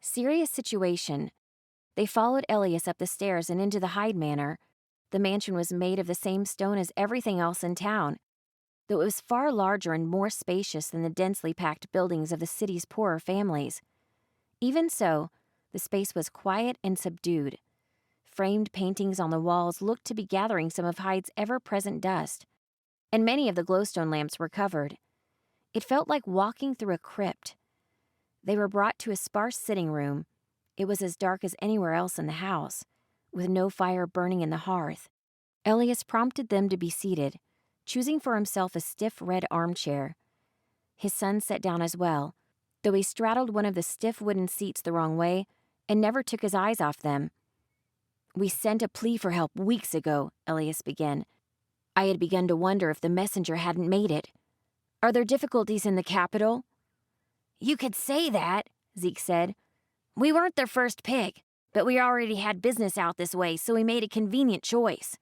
Serious situation. They followed Elias up the stairs and into the Hyde Manor. The mansion was made of the same stone as everything else in town, though it was far larger and more spacious than the densely packed buildings of the city's poorer families. Even so, the space was quiet and subdued. Framed paintings on the walls looked to be gathering some of Hyde's ever-present dust, and many of the glowstone lamps were covered. It felt like walking through a crypt. They were brought to a sparse sitting room. It was as dark as anywhere else in the house, with no fire burning in the hearth. Elias prompted them to be seated, choosing for himself a stiff red armchair. His son sat down as well, though he straddled one of the stiff wooden seats the wrong way and never took his eyes off them. "We sent a plea for help weeks ago," Elias began. "I had begun to wonder if the messenger hadn't made it. Are there difficulties in the capital?" "You could say that," Zeke said. "We weren't their first pick, but we already had business out this way, so we made a convenient choice."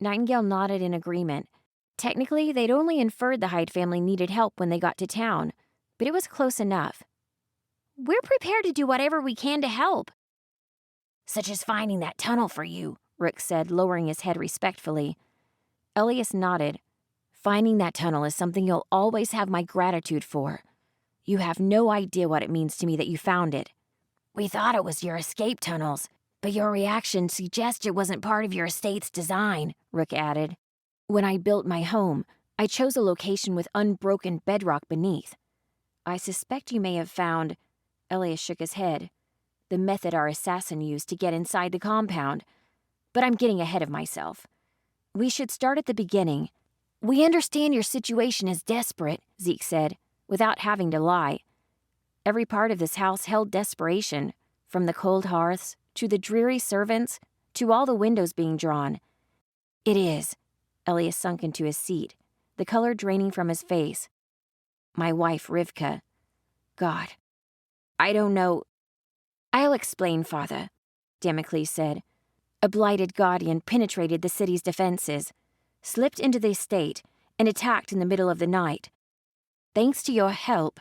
Nightingale nodded in agreement. Technically, they'd only inferred the Hyde family needed help when they got to town, but it was close enough. "We're prepared to do whatever we can to help." "Such as finding that tunnel for you," Rook said, lowering his head respectfully. Elias nodded. "Finding that tunnel is something you'll always have my gratitude for. You have no idea what it means to me that you found it." "We thought it was your escape tunnels, but your reaction suggests it wasn't part of your estate's design," Rook added. "When I built my home, I chose a location with unbroken bedrock beneath. I suspect you may have found—" Elias shook his head. "The method our assassin used to get inside the compound. But I'm getting ahead of myself. We should start at the beginning." "We understand your situation is desperate," Zeke said, without having to lie. Every part of this house held desperation, from the cold hearths, to the dreary servants, to all the windows being drawn. "It is." Elias sunk into his seat, the color draining from his face. "My wife, Rivka. God, I don't know—" "I'll explain, Father," Damocles said. "A blighted guardian penetrated the city's defenses, slipped into the estate, and attacked in the middle of the night. Thanks to your help,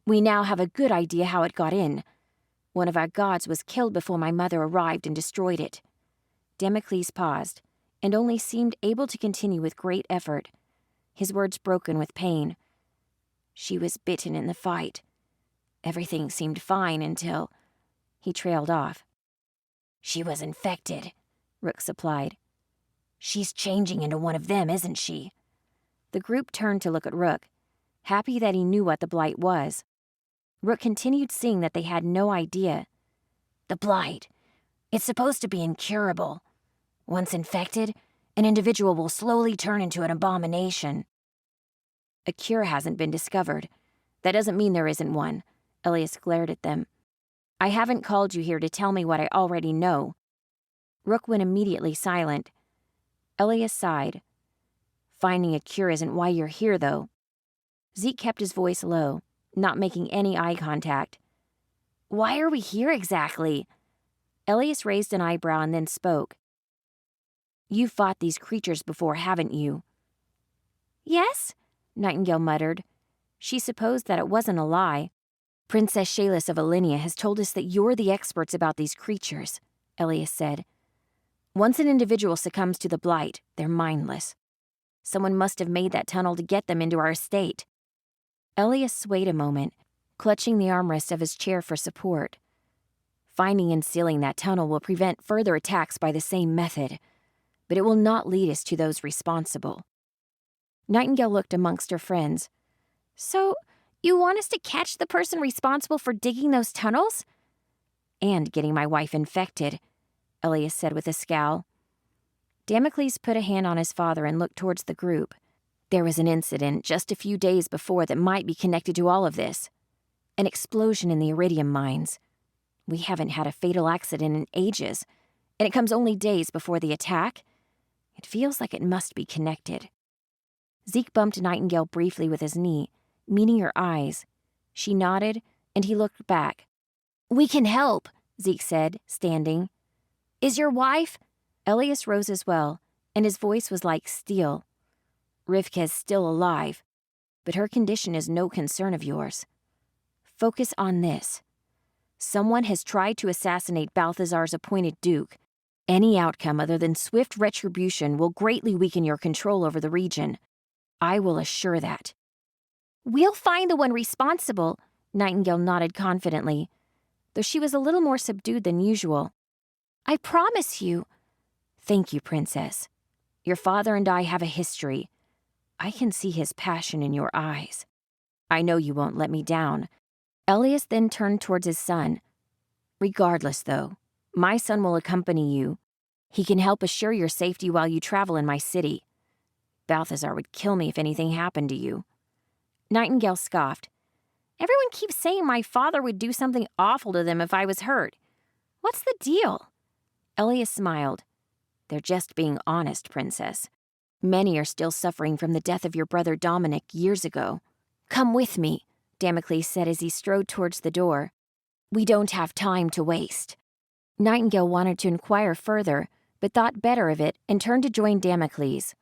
we now have a good idea how it got in. One of our guards was killed before my mother arrived and destroyed it." Damocles paused, and only seemed able to continue with great effort, his words broken with pain. "She was bitten in the fight. Everything seemed fine until—" He trailed off. "She was infected," Rook supplied. "She's changing into one of them, isn't she?" The group turned to look at Rook, happy that he knew what the blight was. Rook continued, seeing that they had no idea. "The blight. It's supposed to be incurable. Once infected, an individual will slowly turn into an abomination." "A cure hasn't been discovered. That doesn't mean there isn't one," Elias glared at them. "I haven't called you here to tell me what I already know." Rook went immediately silent. Elias sighed. "Finding a cure isn't why you're here, though." Zeke kept his voice low, not making any eye contact. "Why are we here exactly?" Elias raised an eyebrow and then spoke. "You've fought these creatures before, haven't you?" "Yes," Nightingale muttered. She supposed that it wasn't a lie. "Princess Shalis of Alinea has told us that you're the experts about these creatures," Elias said. "Once an individual succumbs to the blight, they're mindless. Someone must have made that tunnel to get them into our estate." Elias swayed a moment, clutching the armrest of his chair for support. "Finding and sealing that tunnel will prevent further attacks by the same method, but it will not lead us to those responsible." Nightingale looked amongst her friends. "So, you want us to catch the person responsible for digging those tunnels?" "And getting my wife infected," Elias said with a scowl. Damocles put a hand on his father and looked towards the group. "There was an incident just a few days before that might be connected to all of this. An explosion in the iridium mines. We haven't had a fatal accident in ages, and it comes only days before the attack. It feels like it must be connected." Zeke bumped Nightingale briefly with his knee, meeting her eyes. She nodded, and he looked back. "We can help," Zeke said, standing. "Is your wife—" Elias rose as well, and his voice was like steel. "Rivka's still alive, but her condition is no concern of yours. Focus on this." Someone has tried to assassinate Balthazar's appointed duke. Any outcome other than swift retribution will greatly weaken your control over the region. I will assure that. We'll find the one responsible, Nightingale nodded confidently, though she was a little more subdued than usual. I promise you. Thank you, Princess. Your father and I have a history. I can see his passion in your eyes. I know you won't let me down. Elias then turned towards his son. Regardless, though, my son will accompany you. He can help assure your safety while you travel in my city. Balthazar would kill me if anything happened to you. Nightingale scoffed. Everyone keeps saying my father would do something awful to them if I was hurt. What's the deal? Elias smiled. They're just being honest, Princess. Many are still suffering from the death of your brother Dominic years ago. Come with me, Damocles said as he strode towards the door. We don't have time to waste. Nightingale wanted to inquire further, but thought better of it and turned to join Damocles.